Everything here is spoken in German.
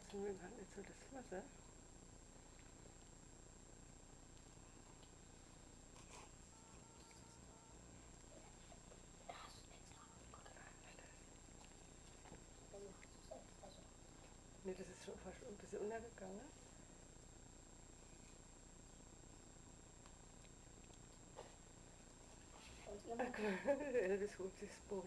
draußen mögen halt nicht so das Wasser. Ne, das ist schon fast ein bisschen untergegangen. Das holt sich das Boot.